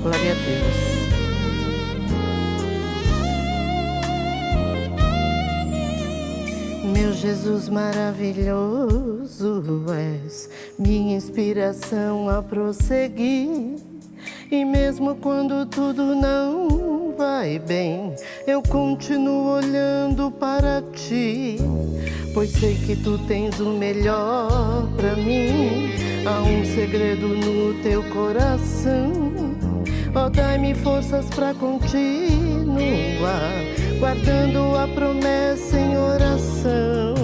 Glória a Deus. Meu Jesus maravilhoso, és minha inspiração a prosseguir. E mesmo quando tudo não vai bem, eu continuo olhando para ti, pois sei que tu tens o melhor para mim. Há um segredo no teu coração. Ó, dai-me forças para continuar, guardando a promessa em oração.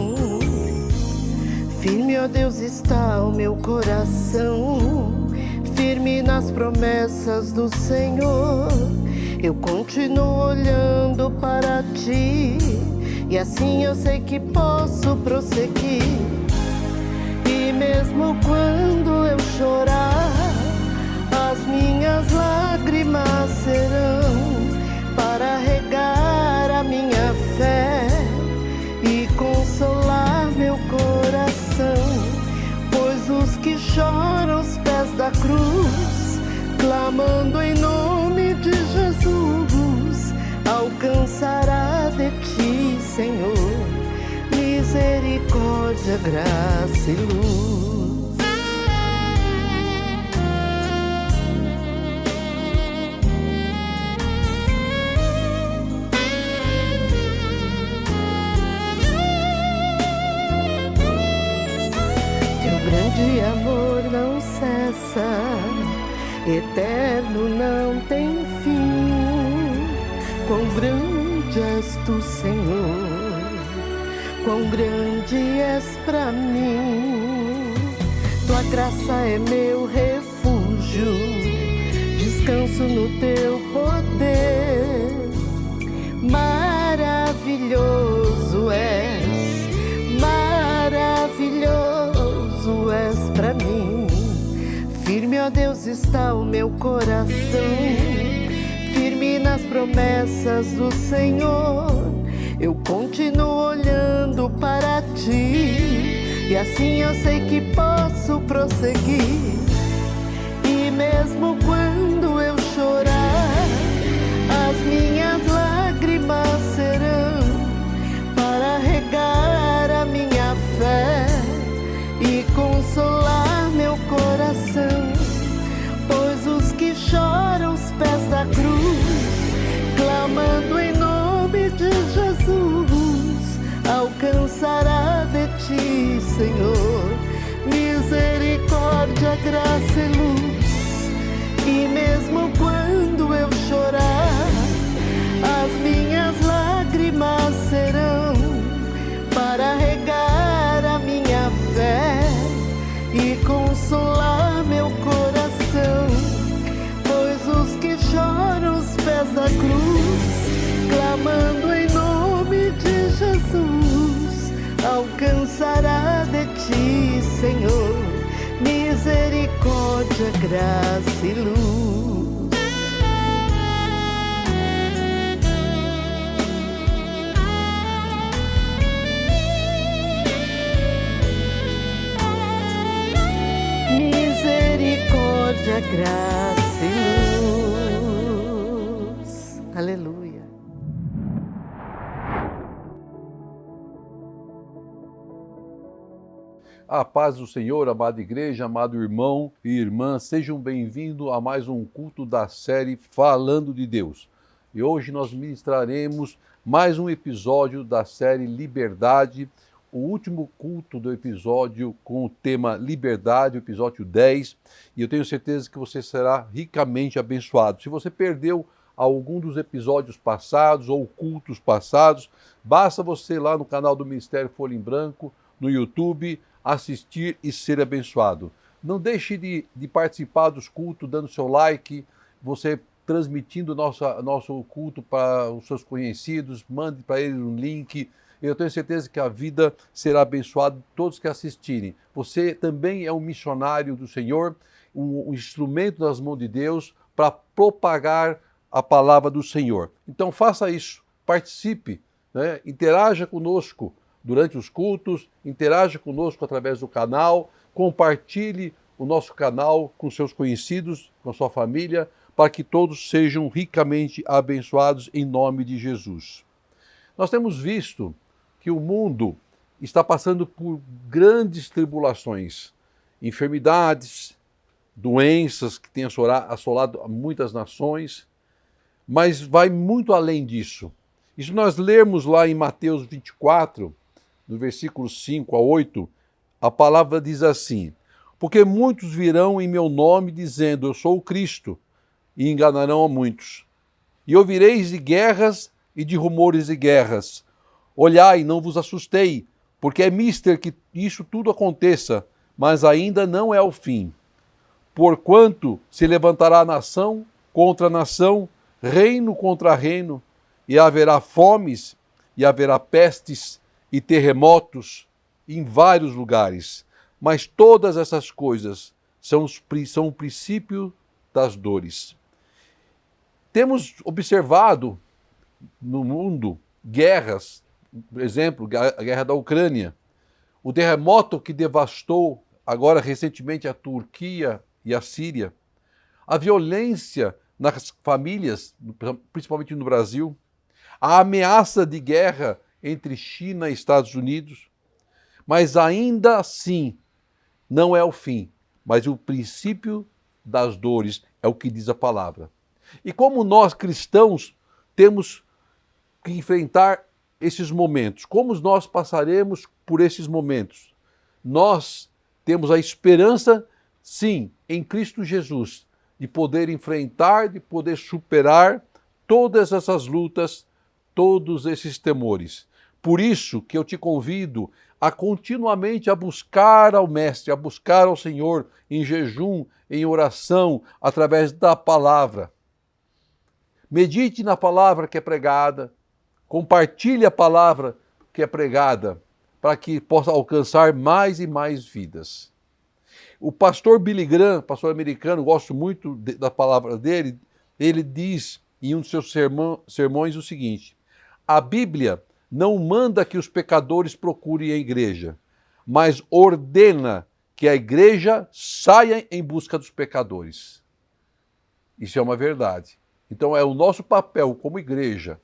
Firme, ó Deus, está o meu coração, firme nas promessas do Senhor. Eu continuo olhando para ti, e assim eu sei que posso prosseguir. E mesmo quando eu chorar, as minhas lágrimas serão para regar a minha fé e consolar meu coração. Pois os que choram aos pés da cruz, clamando em nome de Jesus, alcançará de ti, Senhor, misericórdia, graça e luz. De amor não cessa, eterno não tem fim. Quão grande és tu, Senhor, quão grande és pra mim. Tua graça é meu refúgio, descanso no teu poder. Maravilhoso és, maravilhoso és pra mim. Firme, ó Deus, está o meu coração, firme nas promessas do Senhor. Eu continuo olhando para ti, e assim eu sei que posso prosseguir. E mesmo quando eu chorar, as minhas lágrimas serão para regar a minha fé e consolar meu coração. Pois os que choram aos pés da cruz, clamando em nome de Jesus, alcançará de ti, Senhor, misericórdia, graça e luz. E mesmo quando eu chorar, as minhas lágrimas serão para regar a minha fé e consolar meu coração. Pois os que choram aos pés da cruz, clamando em nome de Jesus, alcançará de ti, Senhor, misericórdia, graça e luz. Misericórdia, graça e luz. Aleluia. A paz do Senhor, amada igreja, amado irmão e irmã, sejam bem-vindos a mais um culto da série Falando de Deus. E hoje nós ministraremos mais um episódio da série Liberdade, o último culto do episódio com o tema Liberdade, o episódio 10, e eu tenho certeza que você será ricamente abençoado. Se você perdeu algum dos episódios passados ou cultos passados, basta você ir lá no canal do Ministério Folha em Branco, no YouTube, assistir e ser abençoado. Não deixe de participar dos cultos, dando seu like, você transmitindo nosso culto para os seus conhecidos, mande para eles um link. Eu tenho certeza que a vida será abençoada, todos que assistirem. Você também é um missionário do Senhor, um instrumento das mãos de Deus para propagar a palavra do Senhor. Então faça isso, participe, né? Interaja conosco durante os cultos, interaja conosco através do canal, compartilhe o nosso canal com seus conhecidos, com a sua família, para que todos sejam ricamente abençoados em nome de Jesus. Nós temos visto que o mundo está passando por grandes tribulações, enfermidades, doenças que têm assolado muitas nações, mas vai muito além disso. E se nós lermos lá em Mateus 24, no versículo 5 a 8, a palavra diz assim: porque muitos virão em meu nome dizendo, eu sou o Cristo, e enganarão a muitos. E ouvireis de guerras e de rumores de guerras. Olhai, não vos assustei, porque é mister que isso tudo aconteça, mas ainda não é o fim. Porquanto se levantará nação contra nação, reino contra reino, e haverá fomes, e haverá pestes e terremotos em vários lugares. Mas todas essas coisas são o princípio das dores. Temos observado no mundo guerras, por exemplo, a guerra da Ucrânia, o terremoto que devastou agora recentemente a Turquia e a Síria, a violência nas famílias, principalmente no Brasil, a ameaça de guerra entre China e Estados Unidos, mas ainda assim não é o fim, mas o princípio das dores é o que diz a palavra. E como nós cristãos temos que enfrentar esses momentos, como nós passaremos por esses momentos? Nós temos a esperança, sim, em Cristo Jesus, de poder enfrentar, de poder superar todas essas lutas, todos esses temores. Por isso que eu te convido a continuamente a buscar ao Mestre, a buscar ao Senhor em jejum, em oração, através da palavra. Medite na palavra que é pregada, compartilhe a palavra que é pregada, para que possa alcançar mais e mais vidas. O pastor Billy Graham, pastor americano, gosto muito da palavra dele, ele diz em um dos seus sermões o seguinte: a Bíblia não manda que os pecadores procurem a igreja, mas ordena que a igreja saia em busca dos pecadores. Isso é uma verdade. Então é o nosso papel como igreja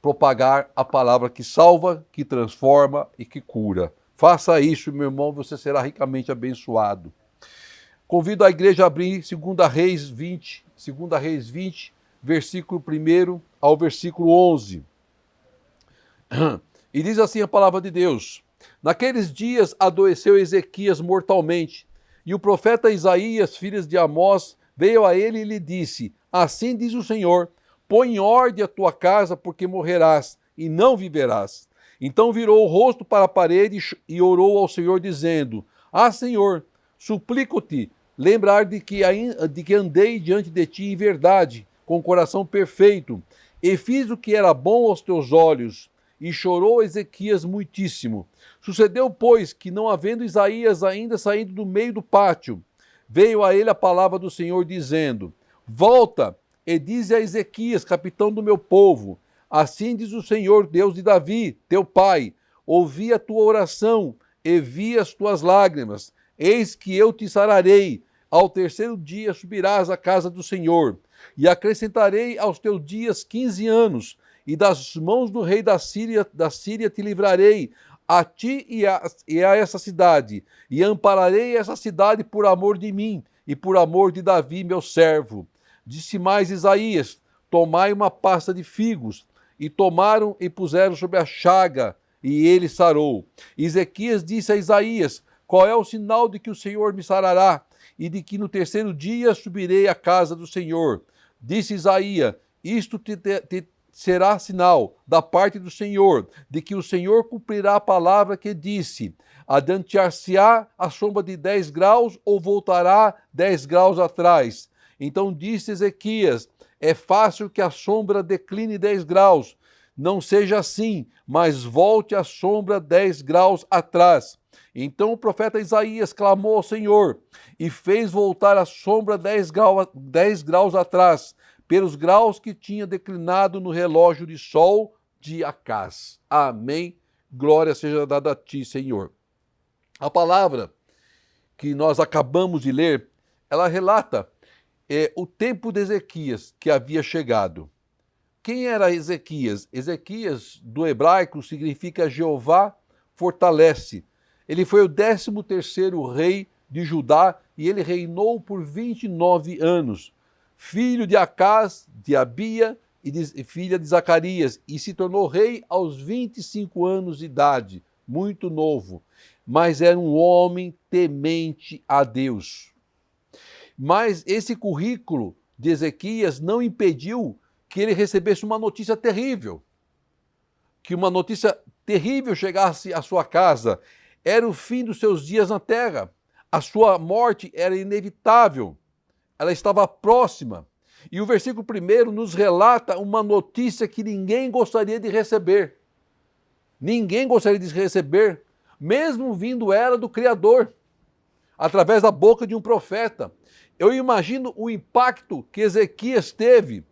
propagar a palavra que salva, que transforma e que cura. Faça isso, meu irmão, você será ricamente abençoado. Convido a igreja a abrir 2 Reis 20, versículo 1 ao versículo 11. E diz assim a palavra de Deus: naqueles dias adoeceu Ezequias mortalmente, e o profeta Isaías, filho de Amós, veio a ele e lhe disse: assim diz o Senhor, põe em ordem a tua casa, porque morrerás e não viverás. Então virou o rosto para a parede e orou ao Senhor, dizendo: ah, Senhor, suplico-te, lembrar de que andei diante de ti em verdade, com coração perfeito, e fiz o que era bom aos teus olhos. E chorou Ezequias muitíssimo. Sucedeu, pois, que não havendo Isaías ainda saído do meio do pátio, veio a ele a palavra do Senhor, dizendo: volta e dize a Ezequias, capitão do meu povo, assim diz o Senhor, Deus de Davi, teu pai, ouvi a tua oração e vi as tuas lágrimas, eis que eu te sararei, ao terceiro dia subirás à casa do Senhor, e acrescentarei aos teus dias 15 anos, e das mãos do rei da Síria te livrarei, a ti e a essa cidade, e ampararei essa cidade por amor de mim, e por amor de Davi, meu servo. Disse mais Isaías: tomai uma pasta de figos, e tomaram e puseram sobre a chaga, e ele sarou. Ezequias disse a Isaías: qual é o sinal de que o Senhor me sarará, e de que no terceiro dia subirei à casa do Senhor? Disse Isaías: isto te será sinal da parte do Senhor, de que o Senhor cumprirá a palavra que disse: adiantar-se-á a sombra de 10 graus, ou voltará 10 graus atrás? Então disse Ezequias: é fácil que a sombra decline 10 graus. Não seja assim, mas volte a sombra 10 graus atrás. Então o profeta Isaías clamou ao Senhor e fez voltar a sombra 10 graus atrás, pelos graus que tinha declinado no relógio de sol de Acaz. Amém. Glória seja dada a ti, Senhor. A palavra que nós acabamos de ler, ela relata o tempo de Ezequias que havia chegado. Quem era Ezequias? Ezequias, do hebraico, significa Jeová fortalece. Ele foi o 13º rei de Judá e ele reinou por 29 anos. Filho de Acás, de Abia e filha de Zacarias, e se tornou rei aos 25 anos de idade, muito novo, mas era um homem temente a Deus. Mas esse currículo de Ezequias não impediu que ele recebesse uma notícia terrível, que uma notícia terrível chegasse à sua casa. Era o fim dos seus dias na terra, a sua morte era inevitável, ela estava próxima. E o versículo 1 nos relata uma notícia que ninguém gostaria de receber. Ninguém gostaria de receber, mesmo vindo ela do Criador, através da boca de um profeta. Eu imagino o impacto que Ezequias teve,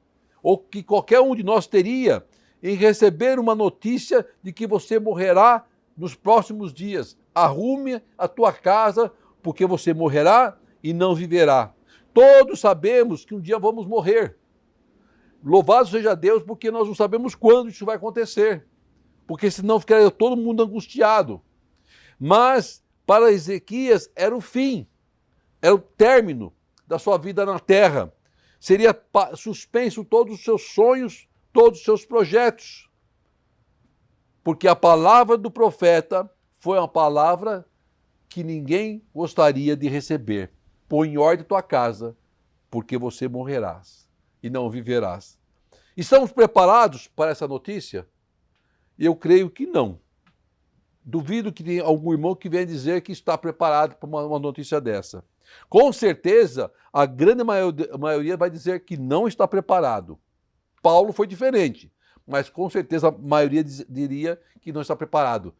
ou que qualquer um de nós teria, em receber uma notícia de que você morrerá nos próximos dias. Arrume a tua casa, porque você morrerá e não viverá. Todos sabemos que um dia vamos morrer. Louvado seja Deus, porque nós não sabemos quando isso vai acontecer. Porque senão ficaria todo mundo angustiado. Mas para Ezequias era o fim, era o término da sua vida na terra. Seria suspenso todos os seus sonhos, todos os seus projetos. Porque a palavra do profeta foi uma palavra que ninguém gostaria de receber. Põe em ordem tua casa, porque você morrerás e não viverás. Estamos preparados para essa notícia? Eu creio que não. Duvido que tenha algum irmão que venha dizer que está preparado para uma notícia dessa. Com certeza, a grande maioria vai dizer que não está preparado. Paulo foi diferente, mas com certeza a maioria diria que não está preparado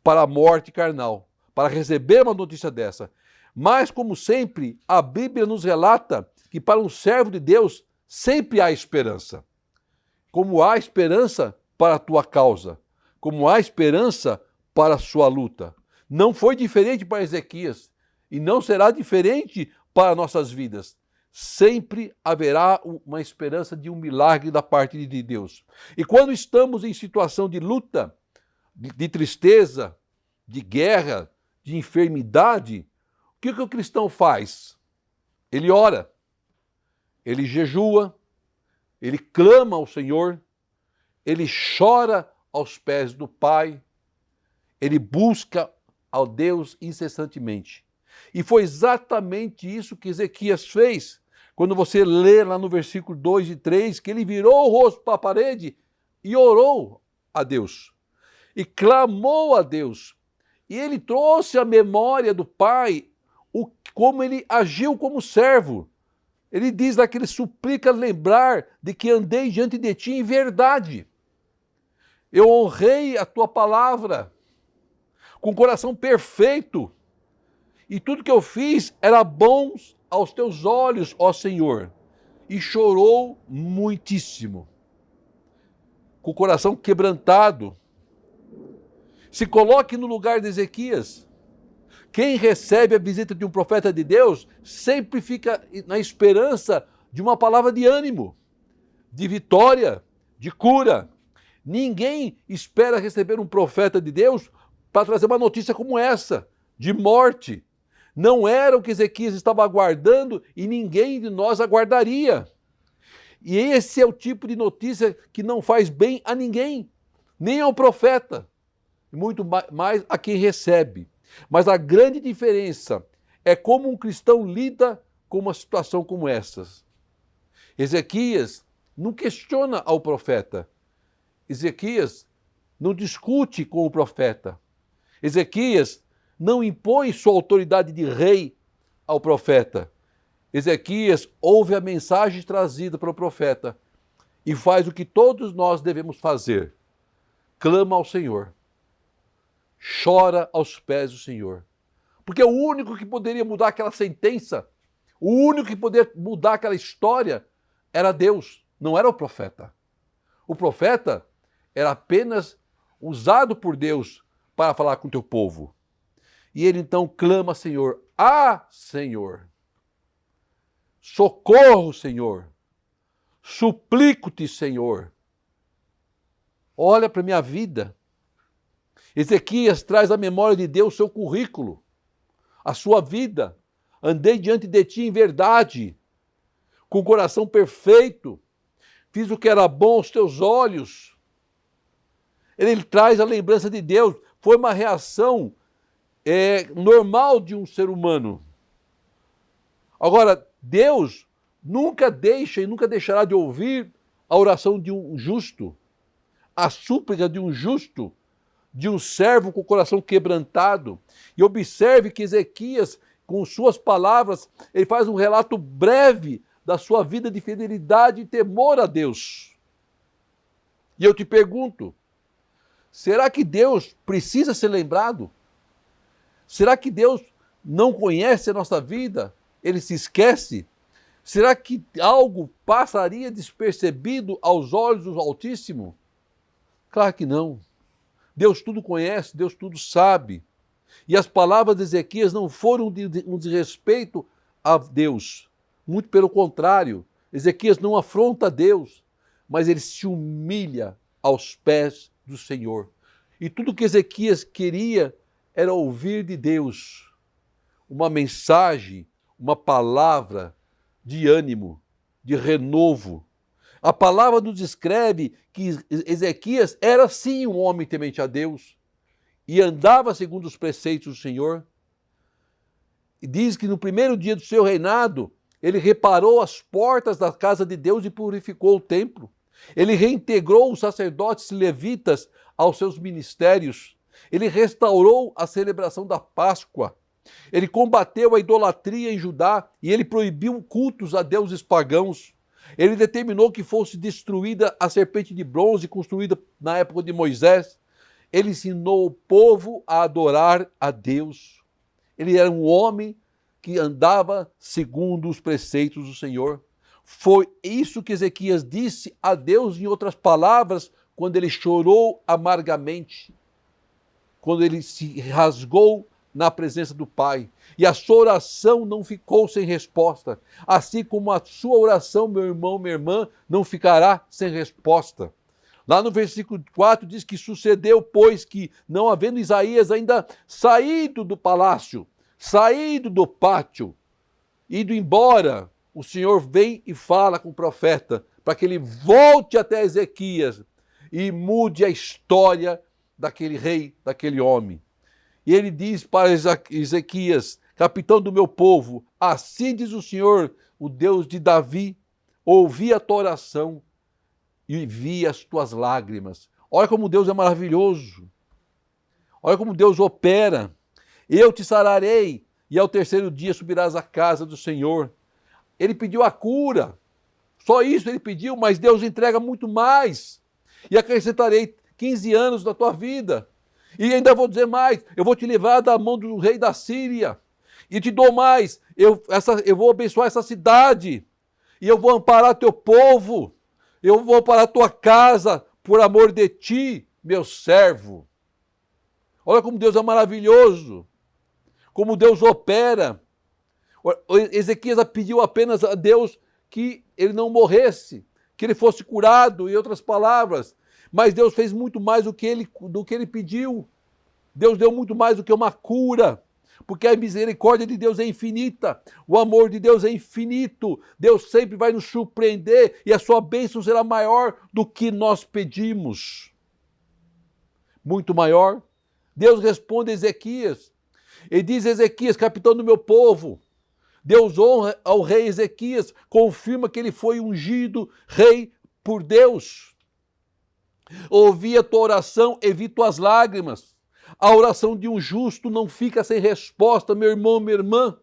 para a morte carnal, para receber uma notícia dessa. Mas, como sempre, a Bíblia nos relata que para um servo de Deus sempre há esperança. Como há esperança para a tua causa, como há esperança para a sua luta. Não foi diferente para Ezequias e não será diferente para nossas vidas. Sempre haverá uma esperança de um milagre da parte de Deus. E quando estamos em situação de luta, de tristeza, de guerra, de enfermidade, o que o cristão faz? Ele ora, ele jejua, ele clama ao Senhor, ele chora aos pés do Pai, ele busca ao Deus incessantemente. E foi exatamente isso que Ezequias fez. Quando você lê lá no versículo 2 e 3, que ele virou o rosto para a parede e orou a Deus. E clamou a Deus. E ele trouxe à memória do Pai como ele agiu como servo. Ele diz lá que ele suplica lembrar de que andei diante de ti em verdade. Eu honrei a tua palavra com coração perfeito. E tudo que eu fiz era bom aos teus olhos, ó Senhor. E chorou muitíssimo, com o coração quebrantado. Se coloque no lugar de Ezequias. Quem recebe a visita de um profeta de Deus sempre fica na esperança de uma palavra de ânimo, de vitória, de cura. Ninguém espera receber um profeta de Deus para trazer uma notícia como essa, de morte. Não era o que Ezequias estava aguardando e ninguém de nós aguardaria. E esse é o tipo de notícia que não faz bem a ninguém, nem ao profeta, muito mais a quem recebe. Mas a grande diferença é como um cristão lida com uma situação como essas. Ezequias não questiona ao profeta. Ezequias não discute com o profeta. Ezequias não impõe sua autoridade de rei ao profeta. Ezequias ouve a mensagem trazida pelo profeta e faz o que todos nós devemos fazer. Clama ao Senhor. Chora aos pés do Senhor. Porque o único que poderia mudar aquela sentença, o único que poderia mudar aquela história era Deus, não era o profeta. O profeta era apenas usado por Deus para falar com o teu povo. E ele então clama, Senhor, Senhor. Socorro, Senhor. Suplico-te, Senhor. Olha para a minha vida. Ezequias traz à memória de Deus o seu currículo, a sua vida. Andei diante de ti em verdade, com o coração perfeito. Fiz o que era bom aos teus olhos. Ele traz a lembrança de Deus. Foi uma reação normal de um ser humano. Agora, Deus nunca deixa e nunca deixará de ouvir a oração de um justo, a súplica de um justo, de um servo com o coração quebrantado. E observe que Ezequias, com suas palavras, ele faz um relato breve da sua vida de fidelidade e temor a Deus. E eu te pergunto, será que Deus precisa ser lembrado? Será que Deus não conhece a nossa vida? Ele se esquece? Será que algo passaria despercebido aos olhos do Altíssimo? Claro que não. Deus tudo conhece, Deus tudo sabe. E as palavras de Ezequias não foram um desrespeito a Deus. Muito pelo contrário, Ezequias não afronta Deus, mas ele se humilha aos pés do Senhor. E tudo que Ezequias queria era ouvir de Deus uma mensagem, uma palavra de ânimo, de renovo. A palavra nos descreve que Ezequias era sim um homem temente a Deus e andava segundo os preceitos do Senhor. E diz que no primeiro dia do seu reinado, ele reparou as portas da casa de Deus e purificou o templo. Ele reintegrou os sacerdotes levitas aos seus ministérios. Ele restaurou a celebração da Páscoa. Ele combateu a idolatria em Judá e ele proibiu cultos a deuses pagãos. Ele determinou que fosse destruída a serpente de bronze construída na época de Moisés. Ele ensinou o povo a adorar a Deus. Ele era um homem que andava segundo os preceitos do Senhor. Foi isso que Ezequias disse a Deus, em outras palavras, quando ele chorou amargamente, quando ele se rasgou na presença do Pai. E a sua oração não ficou sem resposta, assim como a sua oração, meu irmão, minha irmã, não ficará sem resposta. Lá no versículo 4 diz que sucedeu, pois, que não havendo Isaías ainda saído do palácio, saído do pátio, ido embora, o Senhor vem e fala com o profeta para que ele volte até Ezequias e mude a história daquele rei, daquele homem. E ele diz para Ezequias, capitão do meu povo, assim diz o Senhor, o Deus de Davi, ouvi a tua oração e vi as tuas lágrimas. Olha como Deus é maravilhoso. Olha como Deus opera. Eu te sararei e ao terceiro dia subirás à casa do Senhor. Ele pediu a cura. Só isso ele pediu, mas Deus entrega muito mais. E acrescentarei 15 anos da tua vida. E ainda vou dizer mais, eu vou te livrar da mão do rei da Síria. E te dou mais, eu vou abençoar essa cidade. E eu vou amparar teu povo. Eu vou amparar tua casa por amor de ti, meu servo. Olha como Deus é maravilhoso. Como Deus opera. Ezequias pediu apenas a Deus que ele não morresse, que ele fosse curado, em outras palavras. Mas Deus fez muito mais do que ele pediu. Deus deu muito mais do que uma cura, porque a misericórdia de Deus é infinita, o amor de Deus é infinito, Deus sempre vai nos surpreender e a sua bênção será maior do que nós pedimos. Muito maior. Deus responde a Ezequias, e diz Ezequias, capitão do meu povo, Deus honra ao rei Ezequias, confirma que ele foi ungido rei por Deus. Ouvi a tua oração e vi tuas lágrimas. A oração de um justo não fica sem resposta, meu irmão, minha irmã.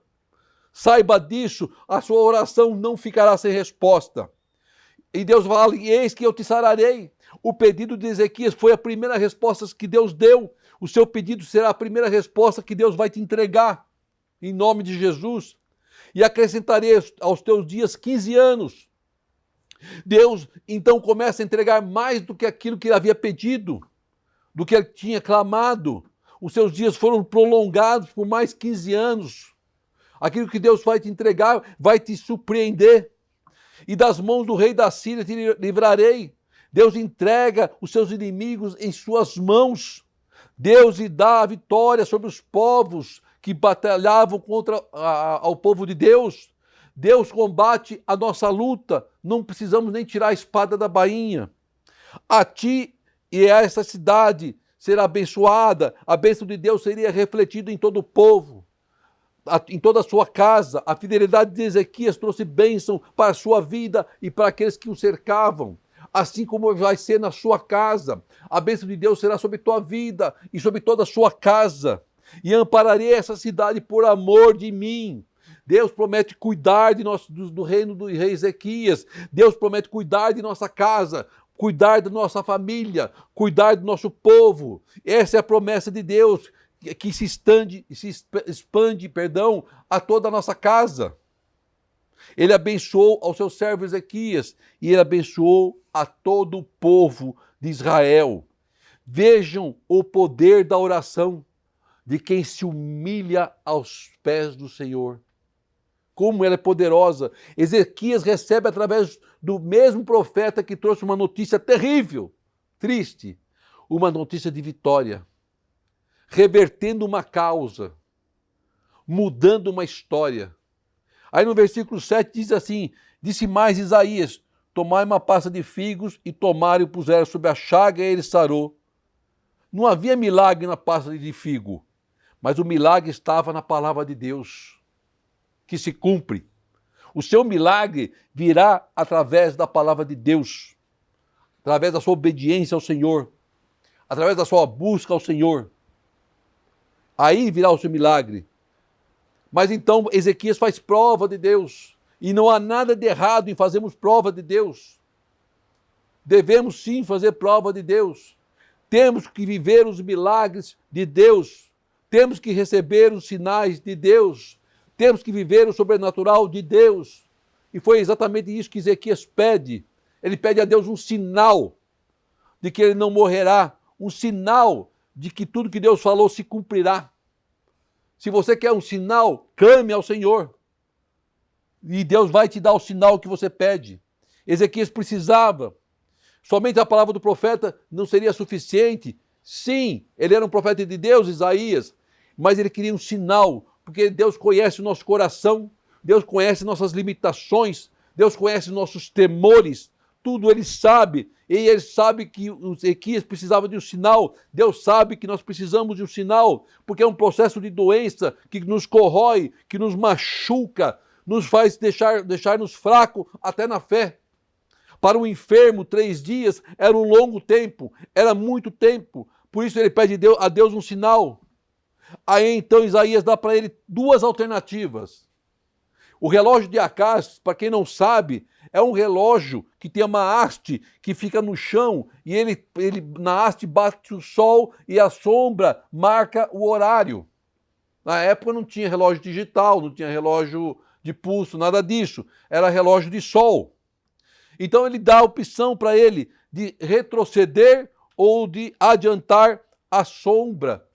Saiba disso, a sua oração não ficará sem resposta. E Deus fala, eis que eu te sararei. O pedido de Ezequias foi a primeira resposta que Deus deu. O seu pedido será a primeira resposta que Deus vai te entregar, em nome de Jesus. E acrescentarei aos teus dias 15 anos. Deus, então, começa a entregar mais do que aquilo que ele havia pedido, do que ele tinha clamado. Os seus dias foram prolongados por mais 15 anos. Aquilo que Deus vai te entregar vai te surpreender. E das mãos do rei da Síria te livrarei. Deus entrega os seus inimigos em suas mãos. Deus lhe dá a vitória sobre os povos que batalhavam contra o povo de Deus. Deus combate a nossa luta. Não precisamos nem tirar a espada da bainha. A ti e a essa cidade será abençoada. A bênção de Deus seria refletida em todo o povo, em toda a sua casa. A fidelidade de Ezequias trouxe bênção para a sua vida e para aqueles que o cercavam. Assim como vai ser na sua casa, a bênção de Deus será sobre tua vida e sobre toda a sua casa. E ampararei essa cidade por amor de mim. Deus promete cuidar do reino do rei Ezequias. Deus promete cuidar de nossa casa, cuidar da nossa família, cuidar do nosso povo. Essa é a promessa de Deus que se expande a toda a nossa casa. Ele abençoou ao seu servo Ezequias e ele abençoou a todo o povo de Israel. Vejam o poder da oração de quem se humilha aos pés do Senhor. Como ela é poderosa. Ezequias recebe através do mesmo profeta que trouxe uma notícia terrível, triste, uma notícia de vitória, revertendo uma causa, mudando uma história. Aí no versículo 7 diz assim: disse mais Isaías: tomai uma pasta de figos e tomaram e o puseram sobre a chaga e ele sarou. Não havia milagre na pasta de figo, mas o milagre estava na palavra de Deus, que se cumpre. O seu milagre virá através da palavra de Deus, através da sua obediência ao Senhor, através da sua busca ao Senhor. Aí virá o seu milagre. Mas então Ezequias faz prova de Deus. E não há nada de errado em fazermos prova de Deus. Devemos sim fazer prova de Deus. Temos que viver os milagres de Deus. Temos que receber os sinais de Deus. Temos que viver o sobrenatural de Deus. E foi exatamente isso que Ezequias pede. Ele pede a Deus um sinal de que ele não morrerá. Um sinal de que tudo que Deus falou se cumprirá. Se você quer um sinal, clame ao Senhor. E Deus vai te dar o sinal que você pede. Ezequias precisava. Somente a palavra do profeta não seria suficiente. Sim, ele era um profeta de Deus, Isaías, mas ele queria um sinal, porque Deus conhece o nosso coração, Deus conhece nossas limitações, Deus conhece nossos temores, tudo ele sabe. E ele sabe que o Ezequias precisava de um sinal. Deus sabe que nós precisamos de um sinal, porque é um processo de doença que nos corrói, que nos machuca, nos faz deixar-nos fracos até na fé. Para o enfermo, 3 dias era um longo tempo, era muito tempo. Por isso ele pede a Deus um sinal. Aí então Isaías dá para ele 2 alternativas. O relógio de Acás, para quem não sabe, é um relógio que tem uma haste que fica no chão e ele na haste bate o sol e a sombra marca o horário. Na época não tinha relógio digital, não tinha relógio de pulso, nada disso. Era relógio de sol. Então ele dá a opção para ele de retroceder ou de adiantar a sombra,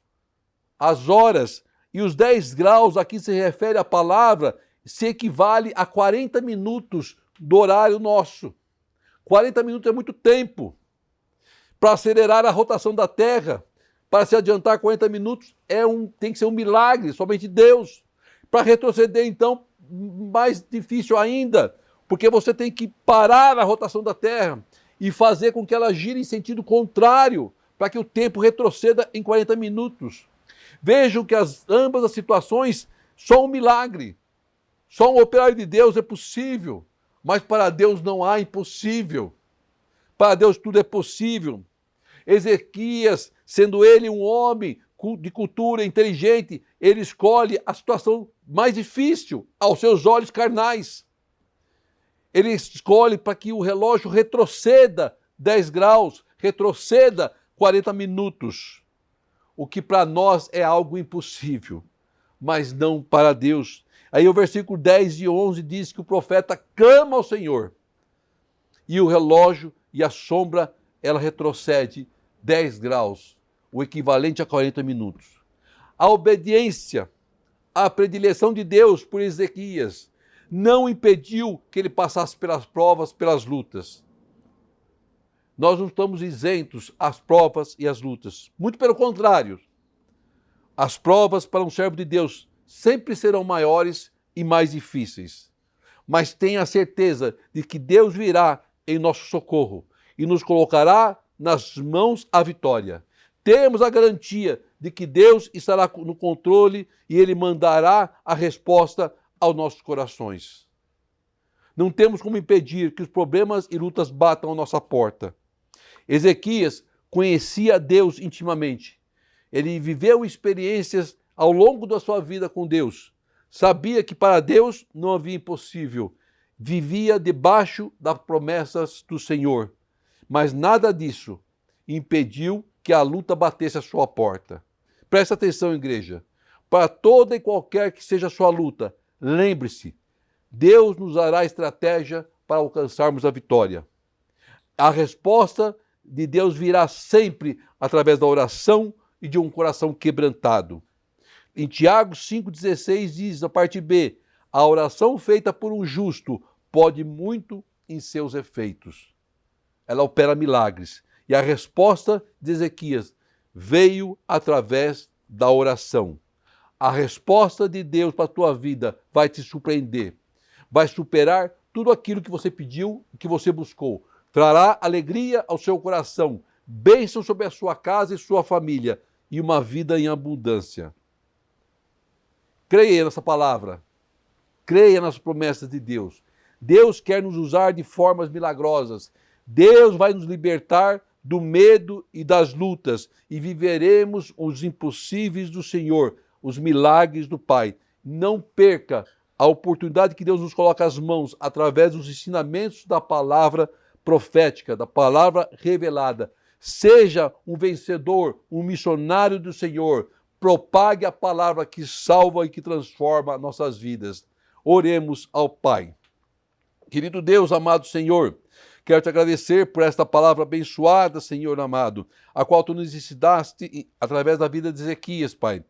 as horas. E os 10 graus, aqui se refere à palavra, se equivale a 40 minutos do horário nosso. 40 minutos é muito tempo. Para acelerar a rotação da Terra, para se adiantar 40 minutos, tem que ser um milagre, somente Deus. Para retroceder, então, mais difícil ainda, porque você tem que parar a rotação da Terra e fazer com que ela gire em sentido contrário, para que o tempo retroceda em 40 minutos. Vejam que ambas as situações são um milagre. Só um operário de Deus é possível, mas para Deus não há impossível. Para Deus tudo é possível. Ezequias, sendo ele um homem de cultura inteligente, ele escolhe a situação mais difícil aos seus olhos carnais. Ele escolhe para que o relógio retroceda 10 graus, retroceda 40 minutos. O que para nós é algo impossível, mas não para Deus. Aí o versículo 10 e 11 diz que o profeta clama ao Senhor. E o relógio e a sombra, ela retrocede 10 graus, o equivalente a 40 minutos. A obediência a predileção de Deus por Ezequias não impediu que ele passasse pelas provas, pelas lutas. Nós não estamos isentos às provas e às lutas. Muito pelo contrário. As provas para um servo de Deus sempre serão maiores e mais difíceis. Mas tenha a certeza de que Deus virá em nosso socorro e nos colocará nas mãos a vitória. Temos a garantia de que Deus estará no controle e Ele mandará a resposta aos nossos corações. Não temos como impedir que os problemas e lutas batam à nossa porta. Ezequias conhecia Deus intimamente. Ele viveu experiências ao longo da sua vida com Deus. Sabia que para Deus não havia impossível. Vivia debaixo das promessas do Senhor. Mas nada disso impediu que a luta batesse à sua porta. Presta atenção, igreja. Para toda e qualquer que seja a sua luta, lembre-se, Deus nos dará estratégia para alcançarmos a vitória. A resposta de Deus virá sempre através da oração e de um coração quebrantado. Em Tiago 5,16 diz, a parte B, a oração feita por um justo pode muito em seus efeitos. Ela opera milagres. E a resposta de Ezequias veio através da oração. A resposta de Deus para a tua vida vai te surpreender. Vai superar tudo aquilo que você pediu e que você buscou. Trará alegria ao seu coração, bênção sobre a sua casa e sua família e uma vida em abundância. Creia nessa palavra. Creia nas promessas de Deus. Deus quer nos usar de formas milagrosas. Deus vai nos libertar do medo e das lutas e viveremos os impossíveis do Senhor, os milagres do Pai. Não perca a oportunidade que Deus nos coloca às mãos através dos ensinamentos da palavra profética, da palavra revelada. Seja um vencedor, um missionário do Senhor. Propague a palavra que salva e que transforma nossas vidas. Oremos ao Pai. Querido Deus, amado Senhor, quero te agradecer por esta palavra abençoada, Senhor amado, a qual tu nos ensinaste através da vida de Ezequias, Pai,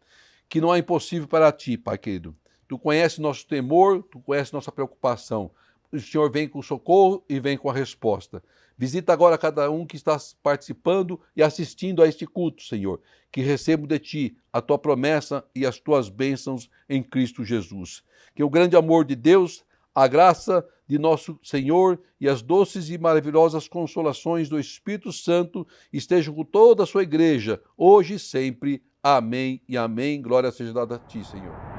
que não é impossível para ti, Pai querido. Tu conheces nosso temor, tu conheces nossa preocupação. O Senhor vem com socorro e vem com a resposta. Visita agora cada um que está participando e assistindo a este culto, Senhor, que recebo de ti a tua promessa e as tuas bênçãos em Cristo Jesus. Que o grande amor de Deus, a graça de nosso Senhor e as doces e maravilhosas consolações do Espírito Santo estejam com toda a sua igreja, hoje e sempre. Amém e amém. Glória seja dada a ti, Senhor.